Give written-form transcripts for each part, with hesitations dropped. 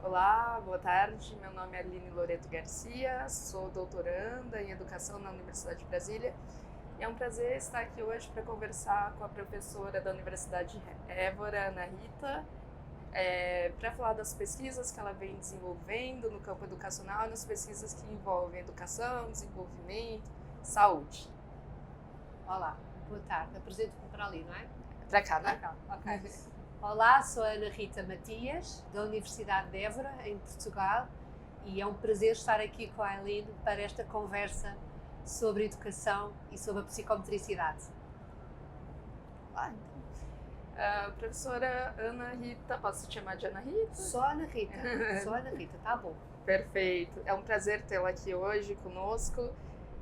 Olá, boa tarde. Meu nome é Aline Loreto Garcia, sou doutoranda em Educação na Universidade de Brasília. E é um prazer estar aqui hoje para conversar com a professora da Universidade Évora, Ana Rita, para falar das pesquisas que ela vem desenvolvendo no campo educacional e nas pesquisas que envolvem educação, desenvolvimento, saúde. Olá, boa tarde. Apresento-me para ali, não é? Para cá, né? Para cá, ok. Olá, sou a Ana Rita Matias, da Universidade de Évora, em Portugal, e é um prazer estar aqui com a Aline para esta conversa sobre educação e sobre a psicomotricidade. Professora Ana Rita, posso te chamar de Ana Rita? Só Ana Rita, tá bom. Perfeito. É um prazer tê-la aqui hoje conosco.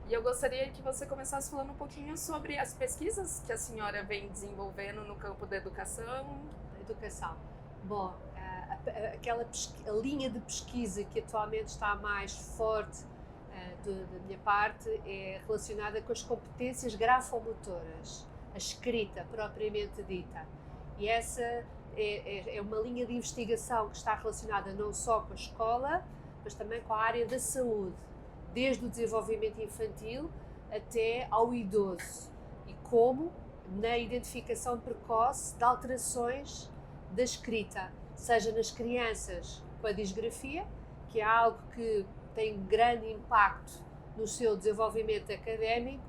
E eu gostaria que você começasse falando um pouquinho sobre as pesquisas que a senhora vem desenvolvendo no campo da educação. Bom, a linha de pesquisa que atualmente está mais forte da minha parte é relacionada com as competências grafomotoras, a escrita propriamente dita. E essa é uma linha de investigação que está relacionada não só com a escola, mas também com a área da saúde, desde o desenvolvimento infantil até ao idoso, e como na identificação precoce de alterações da escrita, seja nas crianças com a disgrafia, que é algo que tem grande impacto no seu desenvolvimento académico,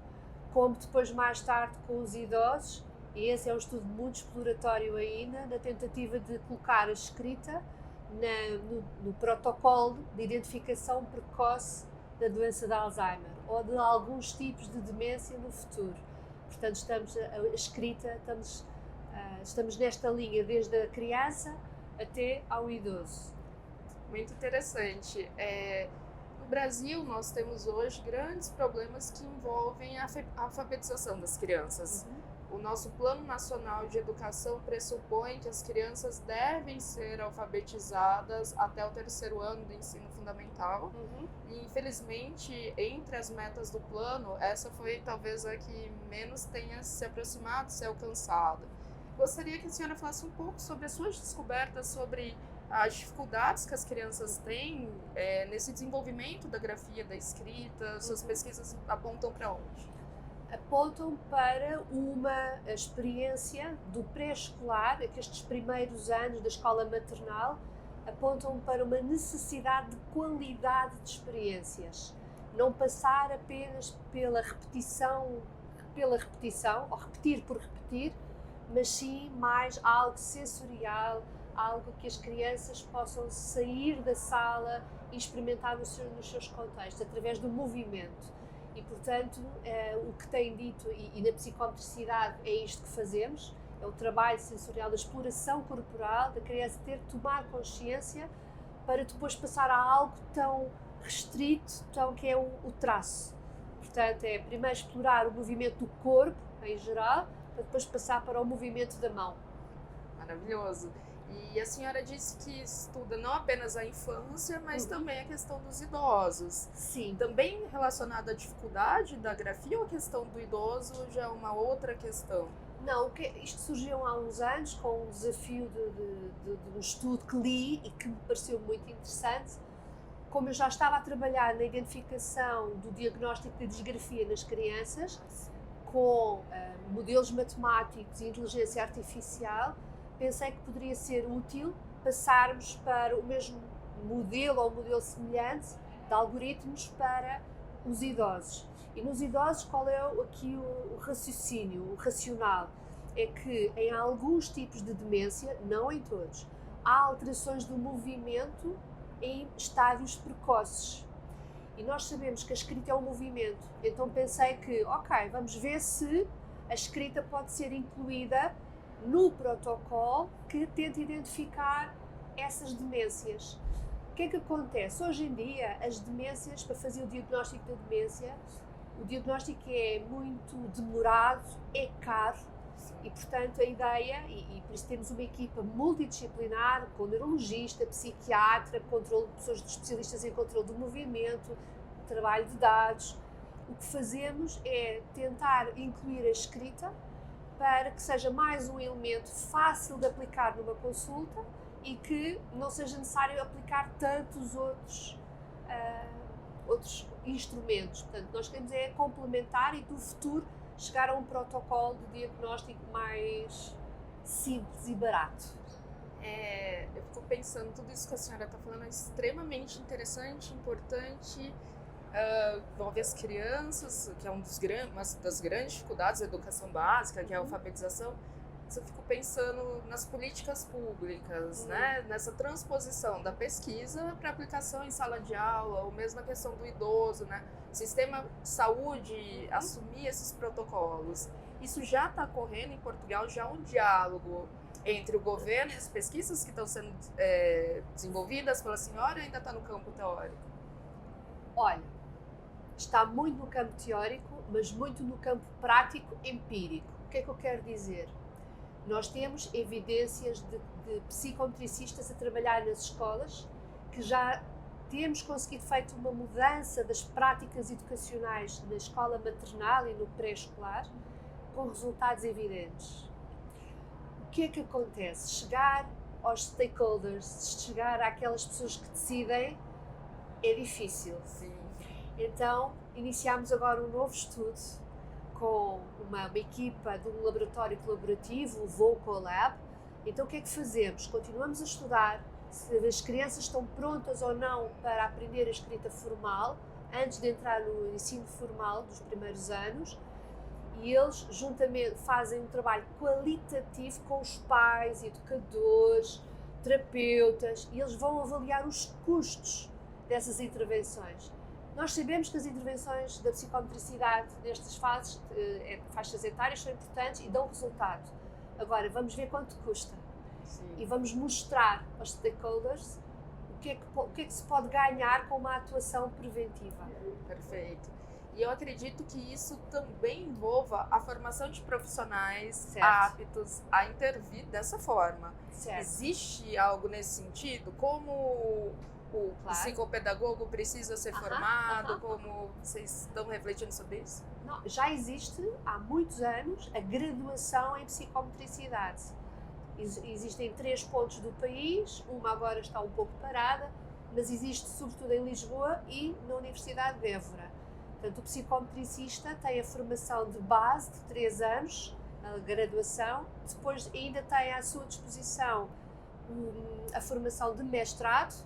como depois mais tarde com os idosos, e esse é um estudo muito exploratório ainda, na tentativa de colocar a escrita no protocolo de identificação precoce da doença de Alzheimer ou de alguns tipos de demência no futuro. Portanto, estamos nesta linha desde a criança até ao idoso. Muito interessante. No Brasil, nós temos hoje grandes problemas que envolvem a alfabetização das crianças. O nosso Plano Nacional de Educação pressupõe que as crianças devem ser alfabetizadas até o 3º ano do ensino fundamental. E, infelizmente, entre as metas do plano, essa foi talvez a que menos tenha se aproximado, se alcançada. Gostaria que a senhora falasse um pouco sobre as suas descobertas, sobre as dificuldades que as crianças têm nesse desenvolvimento da grafia, da escrita. Suas pesquisas apontam para onde? Apontam para uma experiência do pré-escolar, que estes primeiros anos da escola maternal apontam para uma necessidade de qualidade de experiências. Não passar apenas pela repetição, ou repetir por repetir, mas sim mais algo sensorial, algo que as crianças possam sair da sala e experimentar nos seus contextos, através do movimento. E, portanto, o que tem dito, e na psicomotricidade é isto que fazemos, é o trabalho sensorial da exploração corporal, da criança ter de tomar consciência para depois passar a algo tão restrito, que é o traço. Portanto, é primeiro explorar o movimento do corpo, em geral, para depois passar para o movimento da mão. Maravilhoso. E a senhora disse que estuda não apenas a infância, mas também a questão dos idosos. Sim. Também relacionada à dificuldade da grafia ou a questão do idoso já é uma outra questão? Não, isto surgiu há uns anos com um desafio de um estudo que li e que me pareceu muito interessante. Como eu já estava a trabalhar na identificação do diagnóstico da disgrafia nas crianças, com modelos matemáticos e inteligência artificial, pensei que poderia ser útil passarmos para o mesmo modelo ou modelo semelhante de algoritmos para os idosos. E nos idosos, qual é aqui o raciocínio, o racional? É que em alguns tipos de demência, não em todos, há alterações do movimento em estádios precoces. E nós sabemos que a escrita é um movimento, então pensei que, vamos ver se a escrita pode ser incluída no protocolo que tenta identificar essas demências. O que é que acontece? Hoje em dia, as demências, para fazer o diagnóstico da demência, o diagnóstico é muito demorado, é caro, e portanto a ideia, e por isso temos uma equipa multidisciplinar, com neurologista, psiquiatra, pessoas especialistas em controle do movimento, trabalho de dados. O que fazemos é tentar incluir a escrita para que seja mais um elemento fácil de aplicar numa consulta e que não seja necessário aplicar tantos outros instrumentos. Portanto, nós queremos é complementar e no futuro chegar a um protocolo de diagnóstico mais simples e barato. Eu fico pensando, tudo isso que a senhora está falando é extremamente interessante, importante, envolve as crianças, que é uma das grandes dificuldades da educação básica, que é a alfabetização. Mas eu fico pensando nas políticas públicas, né? Nessa transposição da pesquisa para aplicação em sala de aula, ou mesmo a questão do idoso, né? Sistema de saúde assumir esses protocolos. Isso já está ocorrendo em Portugal, já há um diálogo entre o governo e as pesquisas que estão sendo desenvolvidas pela senhora, ou ainda está no campo teórico? Olha, está muito no campo teórico, mas muito no campo prático, empírico. O que é que eu quero dizer? Nós temos evidências de psicometricistas a trabalhar nas escolas, que já temos conseguido feito uma mudança das práticas educacionais na escola maternal e no pré-escolar, com resultados evidentes. O que é que acontece? Chegar aos stakeholders, chegar àquelas pessoas que decidem, é difícil. Sim. Então, iniciamos agora um novo estudo com uma equipa de um laboratório colaborativo, o VocoLab. Então, o que é que fazemos? Continuamos a estudar se as crianças estão prontas ou não para aprender a escrita formal, antes de entrar no ensino formal dos primeiros anos, e eles juntamente fazem um trabalho qualitativo com os pais, educadores, terapeutas, e eles vão avaliar os custos dessas intervenções. Nós sabemos que as intervenções da psicometricidade nestas faixas etárias são importantes e dão resultado. Agora, vamos ver quanto custa. Sim. E vamos mostrar aos stakeholders o que é que se pode ganhar com uma atuação preventiva. Perfeito. E eu acredito que isso também envolva a formação de profissionais aptos a intervir dessa forma. Certo. Existe algo nesse sentido? Como o psicopedagogo precisa ser formado? Como vocês estão refletindo sobre isso? Não, já existe há muitos anos a graduação em psicometricidade. Existem 3 pontos do país, uma agora está um pouco parada, mas existe sobretudo em Lisboa e na Universidade de Évora. Portanto, o psicometricista tem a formação de base de 3 anos, a graduação, depois ainda tem à sua disposição a formação de mestrado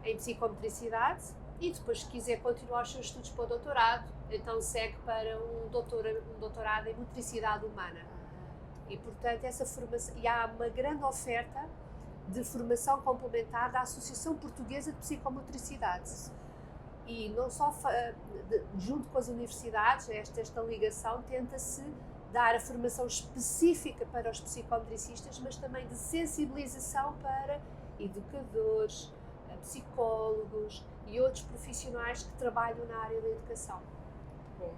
em psicometricidade e depois, se quiser continuar os seus estudos para o doutorado, então segue para um doutorado em motricidade humana. E, portanto, essa formação, e há uma grande oferta de formação complementar da Associação Portuguesa de Psicomotricidade. E não só junto com as universidades, esta ligação tenta-se dar a formação específica para os psicometricistas, mas também de sensibilização para educadores, psicólogos e outros profissionais que trabalham na área da educação. Bom,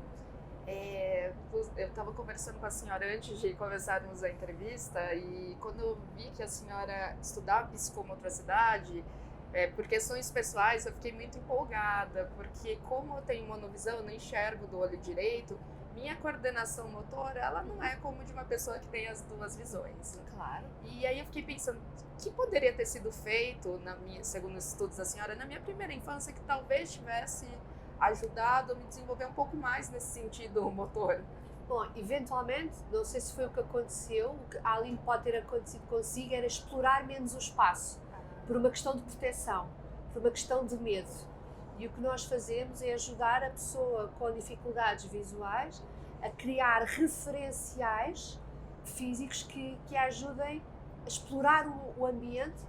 eu estava conversando com a senhora antes de começarmos a entrevista e quando eu vi que a senhora estudava psicomotricidade, por questões pessoais, eu fiquei muito empolgada, porque como eu tenho monovisão, eu não enxergo do olho direito, minha coordenação motora, ela não é como de uma pessoa que tem as 2 visões. Claro. E aí eu fiquei pensando, o que poderia ter sido feito, segundo os estudos da senhora, na minha primeira infância, que talvez tivesse ajudado a me desenvolver um pouco mais nesse sentido motor? Bom, eventualmente, não sei se foi o que aconteceu, o que a Aline pode ter acontecido consigo era explorar menos o espaço. Por uma questão de proteção, por uma questão de medo. E o que nós fazemos é ajudar a pessoa com dificuldades visuais a criar referenciais físicos que a ajudem a explorar o ambiente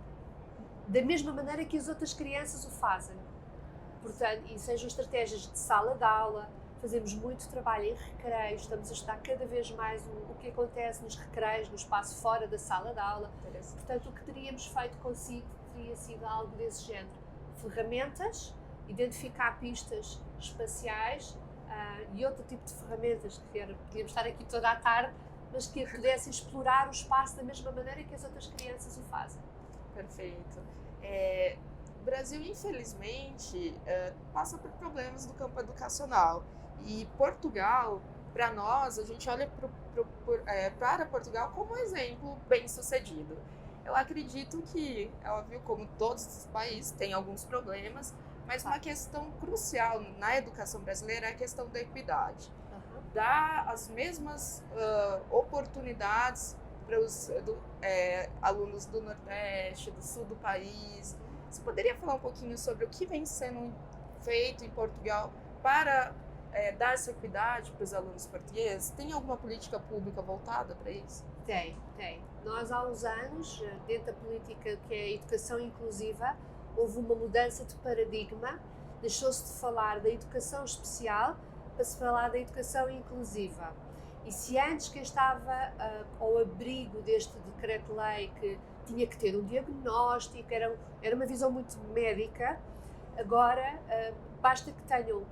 da mesma maneira que as outras crianças o fazem. Portanto, e sejam estratégias de sala de aula, fazemos muito trabalho em recreios, estamos a estudar cada vez mais o que acontece nos recreios, no espaço fora da sala de aula. Portanto, o que teríamos feito consigo teria sido algo desse género. Ferramentas, identificar pistas espaciais e outro tipo de ferramentas, podíamos estar aqui toda a tarde, mas que pudessem explorar o espaço da mesma maneira que as outras crianças o fazem. Perfeito. O Brasil, infelizmente, passa por problemas do campo educacional. E Portugal, para nós, a gente olha para Portugal como um exemplo bem sucedido. Eu acredito que, é óbvio, como todos os países, tem alguns problemas, mas uma questão crucial na educação brasileira é a questão da equidade. Dar as mesmas oportunidades para os alunos do Nordeste, do Sul do país. Você poderia falar um pouquinho sobre o que vem sendo feito em Portugal para dar essa equidade para os alunos portugueses? Tem alguma política pública voltada para isso? Tem. Nós há uns anos, dentro da política que é a educação inclusiva, houve uma mudança de paradigma, deixou-se de falar da educação especial para se falar da educação inclusiva. E se antes quem estava ao abrigo deste decreto-lei que tinha que ter um diagnóstico, era uma visão muito médica, agora basta que tenham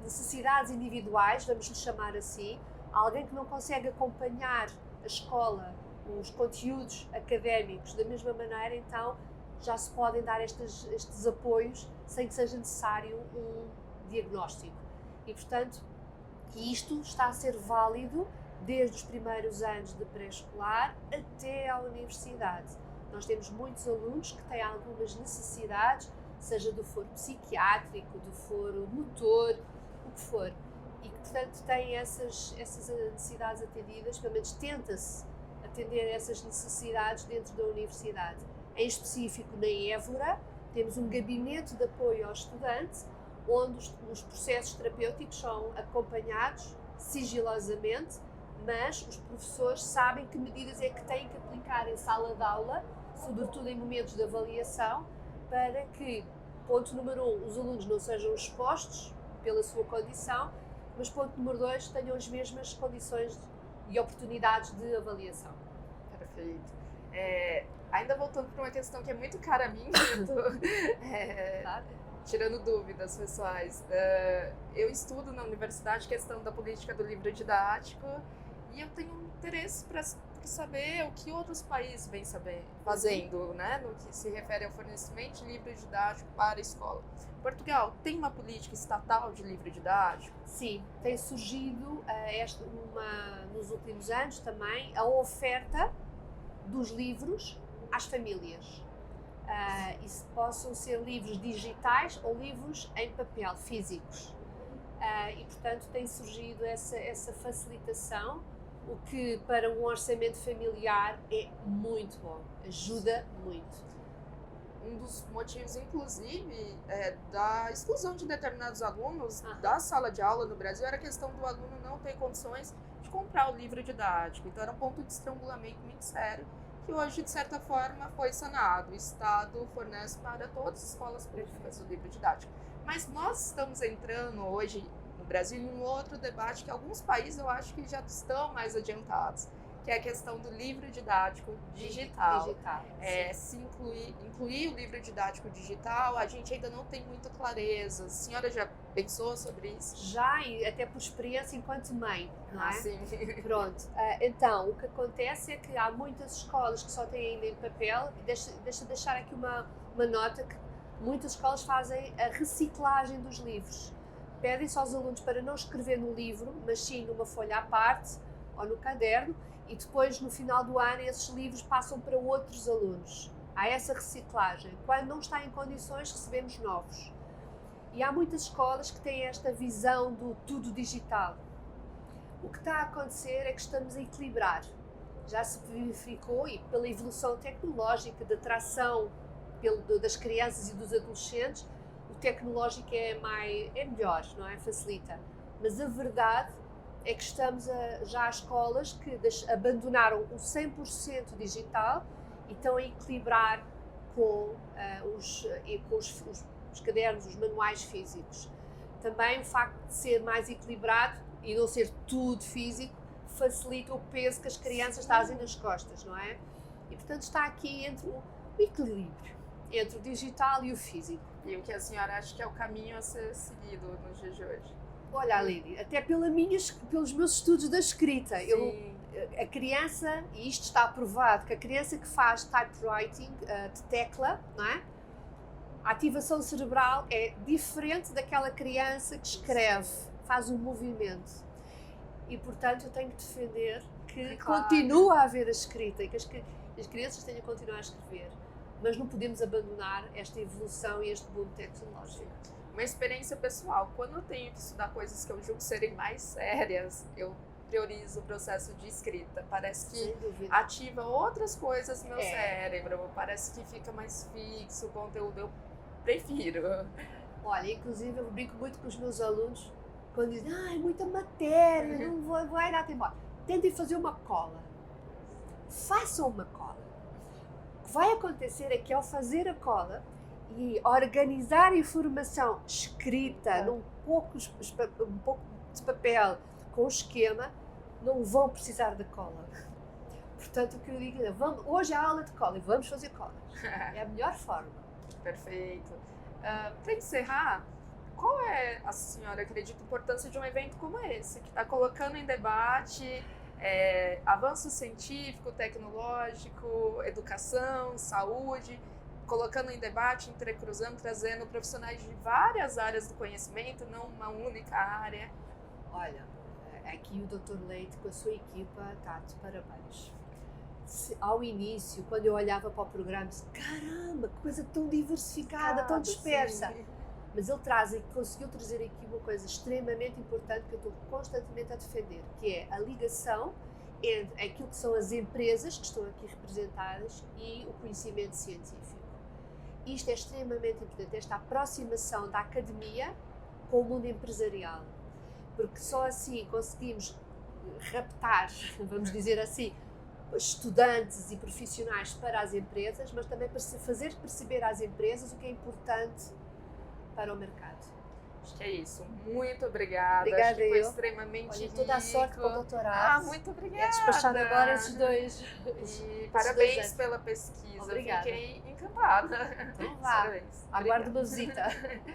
necessidades individuais, vamos lhe chamar assim, alguém que não consegue acompanhar a escola, os conteúdos académicos da mesma maneira, então já se podem dar estes apoios sem que seja necessário um diagnóstico. E, portanto, isto está a ser válido desde os primeiros anos de pré-escolar até à universidade. Nós temos muitos alunos que têm algumas necessidades, seja do foro psiquiátrico, do foro motor, o que for, e que, portanto, têm essas necessidades atendidas, pelo menos tenta-se atender essas necessidades dentro da universidade. Em específico, na Évora, temos um gabinete de apoio ao estudante, onde os processos terapêuticos são acompanhados sigilosamente, mas os professores sabem que medidas é que têm que aplicar em sala de aula, sobretudo em momentos de avaliação, para que, ponto número 1, os alunos não sejam expostos pela sua condição, mas ponto número 2, tenham as mesmas condições e oportunidades de avaliação. Perfeito. Ainda voltando para uma questão que é muito cara a mim, tirando dúvidas pessoais, eu estudo na universidade a questão da política do livro didático e eu tenho interesse para saber o que outros países vêm fazendo, né, no que se refere ao fornecimento de livro didático para a escola. Portugal tem uma política estatal de livro didático? Sim, tem surgido nos últimos anos também a oferta dos livros às famílias. E se possam ser livros digitais ou livros em papel, físicos. E, portanto, tem surgido essa facilitação, o que para um orçamento familiar é muito bom, ajuda muito. Um dos motivos, inclusive, da exclusão de determinados alunos da sala de aula no Brasil era a questão do aluno não ter condições de comprar o livro didático. Então, era um ponto de estrangulamento muito sério, que hoje, de certa forma, foi sanado. O Estado fornece para todas as escolas públicas o livro didático. Mas nós estamos entrando hoje, no Brasil, em um outro debate que alguns países eu acho que já estão mais adiantados, que é a questão do livro didático digital. Se incluir o livro didático digital, a gente ainda não tem muita clareza. A senhora já pensou sobre isso? Já, e até por experiência enquanto mãe, não é? Sim. Pronto. Então, o que acontece é que há muitas escolas que só têm ainda em papel, e deixa deixar aqui uma nota que muitas escolas fazem a reciclagem dos livros. Pedem-se aos alunos para não escrever no livro, mas sim numa folha à parte ou no caderno, e depois, no final do ano, esses livros passam para outros alunos. Há essa reciclagem. Quando não está em condições, recebemos novos. E há muitas escolas que têm esta visão do tudo digital. O que está a acontecer é que estamos a equilibrar. Já se verificou, e pela evolução tecnológica, da atração das crianças e dos adolescentes, o tecnológico é melhor, não é? Facilita. Mas a verdade é que já há escolas que abandonaram o 100% digital e estão a equilibrar com os cadernos, os manuais físicos. Também o facto de ser mais equilibrado e não ser tudo físico facilita o peso que as crianças trazem nas costas, não é? E, portanto, está aqui entre o equilíbrio entre o digital e o físico. E o que a senhora acha que é o caminho a ser seguido nos dias de hoje? Olha, Aline, até pelos meus estudos da escrita, a criança, e isto está aprovado, que a criança que faz typewriting de tecla, não é? A ativação cerebral é diferente daquela criança que escreve, faz um movimento. E, portanto, eu tenho que defender que continua a haver a escrita as crianças têm a continuar a escrever, mas não podemos abandonar esta evolução e este boom tecnológico. Uma experiência pessoal, quando eu tenho que estudar coisas que eu julgo serem mais sérias, eu priorizo o processo de escrita. Parece que ativa outras coisas no meu cérebro, parece que fica mais fixo o conteúdo, eu prefiro. Olha, inclusive eu brinco muito com os meus alunos quando dizem, é muita matéria, não vai dar tempo. Tentem fazer uma cola. Façam uma cola. O que vai acontecer é que ao fazer a cola e organizar a informação escrita num pouco de papel com o esquema, não vão precisar de cola. Portanto, o que eu digo é, hoje é a aula de cola e vamos fazer colas. É a melhor forma. Perfeito. Para encerrar, qual é, a senhora acredita, a importância de um evento como esse, que está colocando em debate avanço científico, tecnológico, educação, saúde, colocando em debate, entrecruzando, trazendo profissionais de várias áreas do conhecimento, não uma única área? Olha, aqui o Dr. Leite com a sua equipa está de parabéns. Ao início, quando eu olhava para o programa, disse, caramba, que coisa tão diversificada, tão dispersa. Sim. Mas ele conseguiu trazer aqui uma coisa extremamente importante que eu estou constantemente a defender, que é a ligação entre aquilo que são as empresas que estão aqui representadas e o conhecimento científico. Isto é extremamente importante, esta aproximação da academia com o mundo empresarial, porque só assim conseguimos raptar, vamos dizer assim, estudantes e profissionais para as empresas, mas também para fazer perceber às empresas o que é importante para o mercado. Acho que é isso. Muito obrigada. Obrigada, acho que foi extremamente rico. Toda a sorte para o doutorado. Muito obrigada. É despachar agora esses dois. E parabéns pela pesquisa. Obrigada. Fiquei encantada. Então vá. Aguardo uma visita. Obrigada.